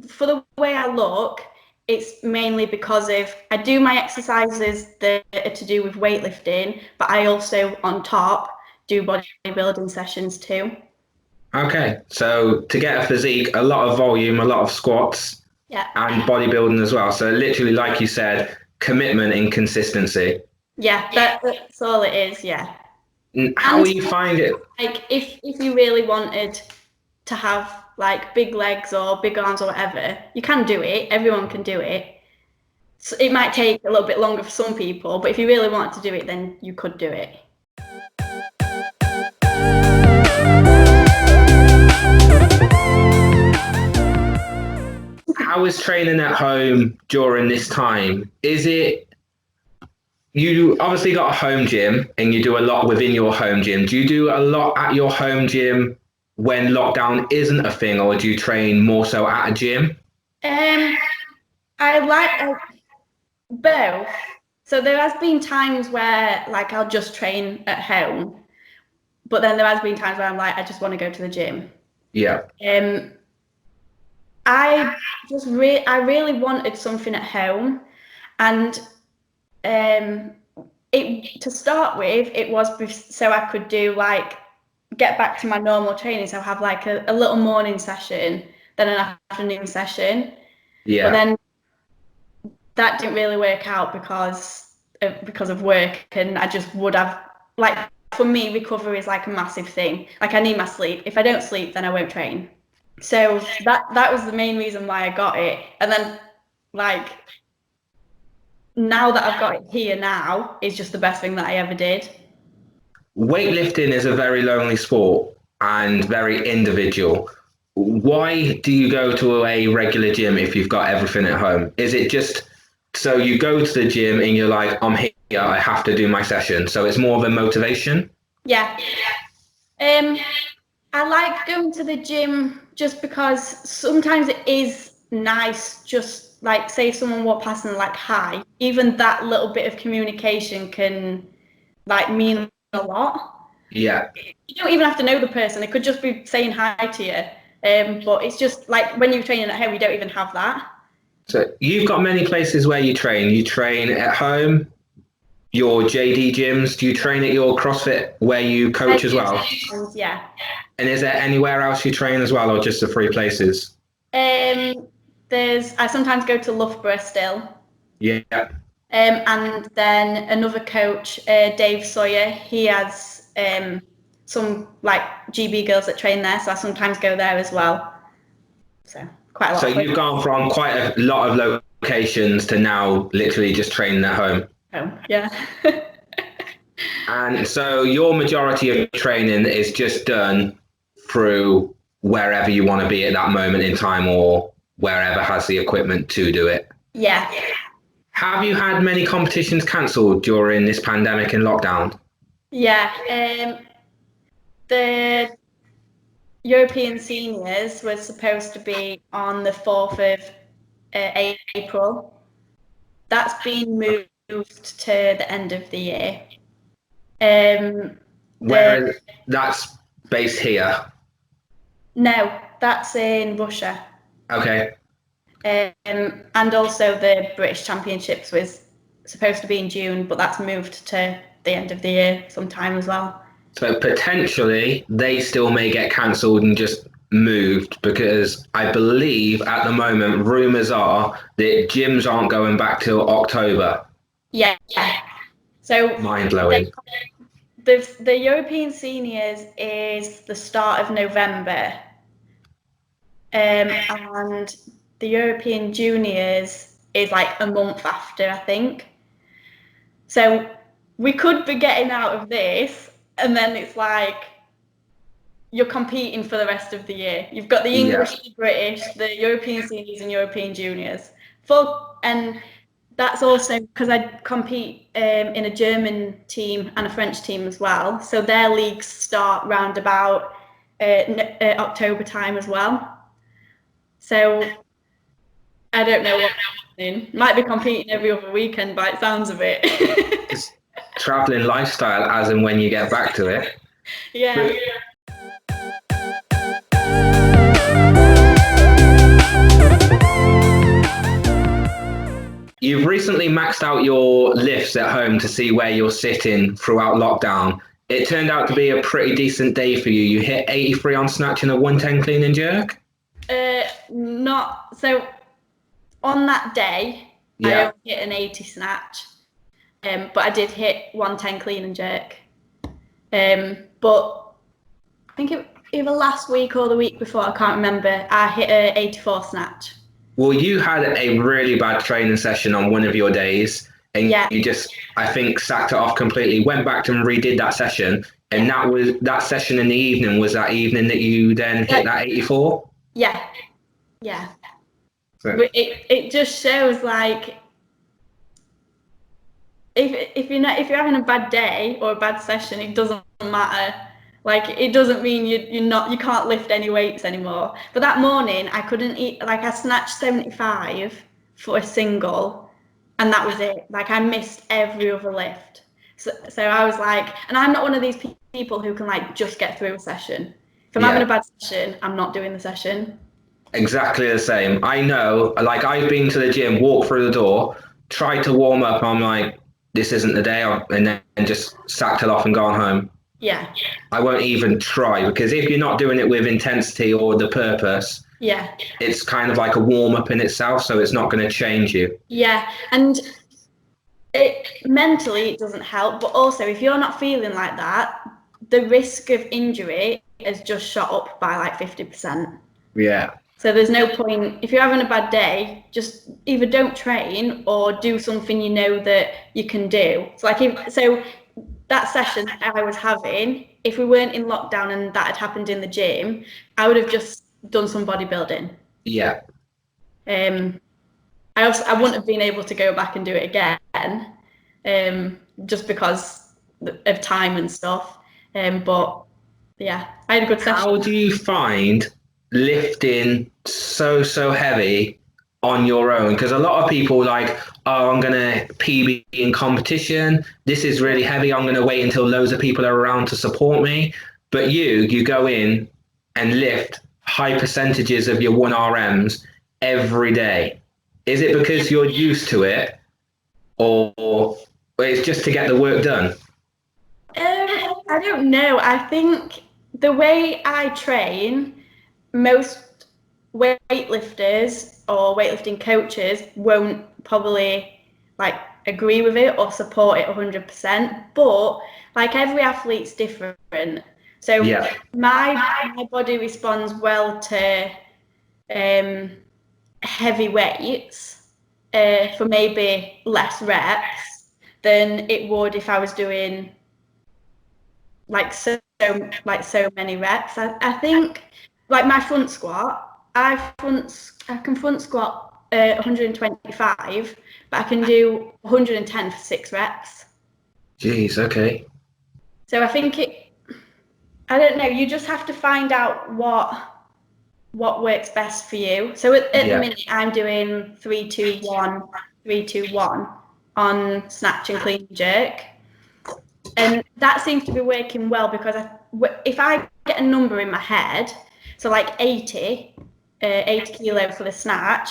for the way I look, it's mainly because I do my exercises that are to do with weightlifting, but I also, on top, do bodybuilding sessions too. Okay, so to get a physique, a lot of volume, a lot of squats, Yeah. and bodybuilding as well. So literally, like you said, commitment and consistency. Yeah, that's all it is, yeah. How And will you find it? like if you really wanted to have like big legs or big arms or whatever, you can do it. Everyone can do it. So it might take a little bit longer for some people, but if you really wanted to do it, then you could do it. How is training at home during this time? Is it, you obviously got a home gym and you do a lot within your home gym. Do you do a lot at your home gym when lockdown isn't a thing, or do you train more so at a gym? I like both. So there has been times where like I'll just train at home, but then there has been times where I'm like, I just want to go to the gym. Yeah. I I really wanted something at home, and it to start with it was so I could do like get back to my normal training, so have like a little morning session, then an afternoon session. Yeah. But then that didn't really work out because of work, and I just would have like for me recovery is like a massive thing. Like I need my sleep. If I don't sleep, then I won't train. So that was the main reason why I got it. And then like now that I've got it here now is just the best thing that I ever did. Weightlifting is a very lonely sport and very individual. Why do you go to a regular gym if you've got everything at home? Is it just so you go to the gym and you're like, I'm here, I have to do my session? So it's more of a motivation? Yeah. I like going to the gym just because sometimes it is nice, just like say if someone walked past and like hi, even that little bit of communication can like mean a lot. Yeah. You don't even have to know the person. It could just be saying hi to you. But it's just like when you're training at home, you don't even have that. So you've got many places where you train. You train at home, your JD gyms. Do you train at your CrossFit where you coach as well? Yeah. And is there anywhere else you train as well, or just the three places? I sometimes go to Loughborough still. Yeah. And then another coach, Dave Sawyer, he has some like GB girls that train there, so I sometimes go there as well. So quite a lot. So you've gone from quite a lot of locations to now literally just training at home. Yeah. And so your majority of training is just done through wherever you want to be at that moment in time, or wherever has the equipment to do it. Yeah. Have you had many competitions cancelled during this pandemic and lockdown? Yeah. The European seniors was supposed to be on the 4th of April. That's been moved to the end of the year. Where that's based here? No, that's in Russia. Okay. And also the British Championships was supposed to be in June, but that's moved to the end of the year sometime as well. So potentially they still may get cancelled and just moved, because I believe at the moment rumours are that gyms aren't going back till October. Yeah. So mind blowing. The European seniors is the start of November, and the European juniors is like a month after, I think. So we could be getting out of this, and then it's like you're competing for the rest of the year. You've got the English, the British, the European seniors, and European juniors. And that's also because I compete in a German team and a French team as well. So their leagues start round about October time as well. So I don't know what's happening. Might be competing every other weekend by the sounds of it. It's traveling lifestyle as and when you get back to it. Yeah. You've recently maxed out your lifts at home to see where you're sitting throughout lockdown. It turned out to be a pretty decent day for you. You hit 83 on snatch and a 110 clean and jerk? Not so. on that day, I only hit an 80 snatch, but I did hit 110 clean and jerk. But I think it either last week or the week before, I can't remember, I hit a 84 snatch. Well, you had a really bad training session on one of your days, and you just, I think, sacked it off completely. Went back and redid that session, and that session in the evening was that evening that you then hit that 84. Yeah. So. But it just shows like if you're having a bad day or a bad session, it doesn't matter. Like, it doesn't mean you can't lift any weights anymore. But that morning I couldn't eat. Like, I snatched 75 for a single, and that was it. Like, I missed every other lift. So I was like, and I'm not one of these people who can like just get through a session. If I'm having a bad session, I'm not doing the session. Exactly the same. I know, like, I've been to the gym, walked through the door, tried to warm up. I'm like, this isn't the day, and then just sacked it off and gone home. Yeah. I won't even try, because if you're not doing it with intensity or the purpose, it's kind of like a warm up in itself, so it's not going to change you. Yeah, and mentally it doesn't help, but also if you're not feeling like that, the risk of injury has just shot up by like 50%. Yeah. So there's no point, if you're having a bad day, just either don't train or do something you know that you can do. So that session I was having, if we weren't in lockdown and that had happened in the gym, I would have just done some bodybuilding. Yeah. I wouldn't have been able to go back and do it again, just because of time and stuff. But yeah, I had a good session. How do you find lifting so heavy on your own? Because a lot of people like, oh, I'm going to PB in competition. This is really heavy. I'm going to wait until loads of people are around to support me. But you go in and lift high percentages of your 1RMs every day. Is it because you're used to it, or it's just to get the work done? I don't know. I think the way I train, most weightlifters or weightlifting coaches won't probably like agree with it or support it 100%. But like, every athlete's different. So my body responds well to heavy weights for maybe less reps than it would if I was doing like so many reps. I think like my front squat, I can front squat 125, but I can do 110 for 6 reps. Jeez, okay. So I think I don't know, you just have to find out what works best for you. So at the minute I'm doing 3-2-1, 3-2-1 on snatch and clean and jerk. And that seems to be working well, because if I get a number in my head, so like 80 kilo for the snatch,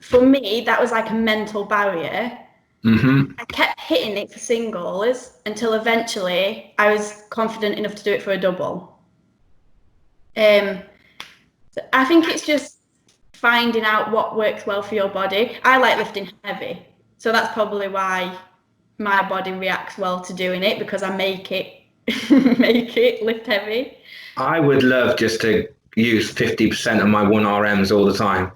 for me, that was like a mental barrier. Mm-hmm. I kept hitting it for singles until eventually I was confident enough to do it for a double. So I think it's just finding out what works well for your body. I like lifting heavy, so that's probably why my body reacts well to doing it, because I make it lift heavy. I would love just to use 50% of my 1RMs all the time.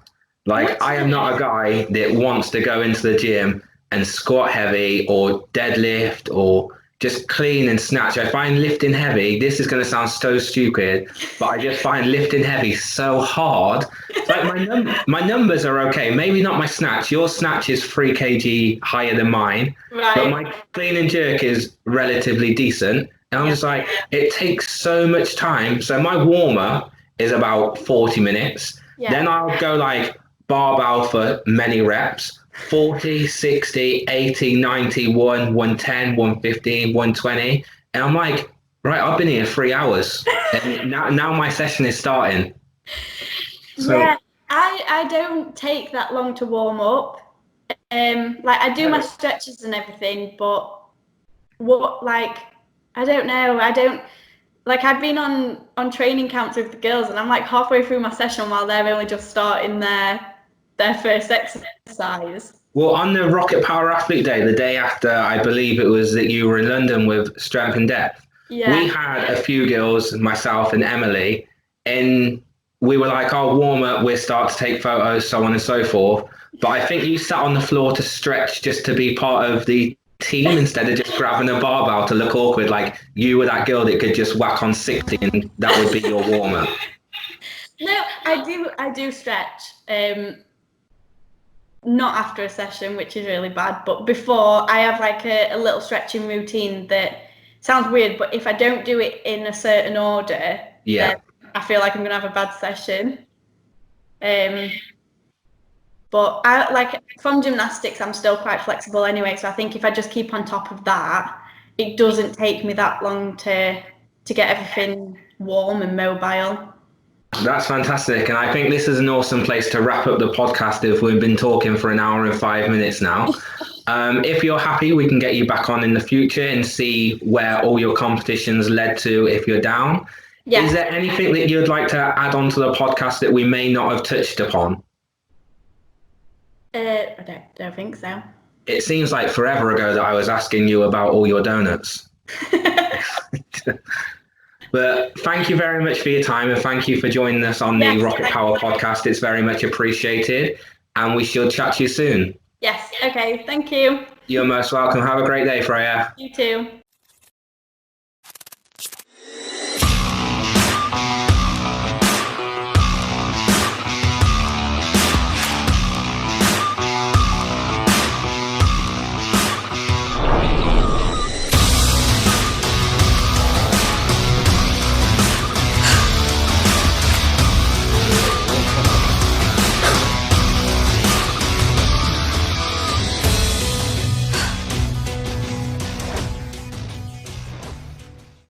Like, I am not a guy that wants to go into the gym and squat heavy or deadlift or just clean and snatch. I find lifting heavy, this is going to sound so stupid, but I just find lifting heavy so hard. Like, my numbers are okay. Maybe not my snatch. Your snatch is 3 kg higher than mine, but my clean and jerk is relatively decent. And I'm just like, it takes so much time. So my warm-up is about 40 minutes. Then I'll go like barbell for many reps. 40, 60, 80, 90, 110, 115, 120. And I'm like, right, I've been here 3 hours. And now my session is starting. So, yeah, I don't take that long to warm up. Like, I do my stretches and everything, but I don't know. I've been on training camps with the girls, and I'm like halfway through my session while they're only just starting their their first exercise. Well, on the Rocket Power Athlete Day, the day after, I believe it was that you were in London with Strength and Depth, we had a few girls, myself and Emily, and we were like, oh, warm up, we'll start to take photos, so on and so forth. But I think you sat on the floor to stretch just to be part of the team instead of just grabbing a barbell to look awkward. Like you were that girl that could just whack on 60 and that would be your warm up. No, I do stretch. Not after a session, which is really bad, but before I have like a little stretching routine that sounds weird, but if I don't do it in a certain order, then I feel like I'm gonna have a bad session. But I like from gymnastics, I'm still quite flexible anyway, so I think if I just keep on top of that, it doesn't take me that long to get everything warm and mobile. That's fantastic. And I think this is an awesome place to wrap up the podcast if we've been talking for an hour and 5 minutes now. If you're happy, we can get you back on in the future and see where all your competitions led to if you're down. Yeah. Is there anything that you'd like to add on to the podcast that we may not have touched upon? I don't think so. It seems like forever ago that I was asking you about all your donuts. But thank you very much for your time and thank you for joining us on the Rocket Power podcast. It's very much appreciated and we shall chat to you soon. Yes, okay, thank you. You're most welcome. Have a great day, Fraer. You too.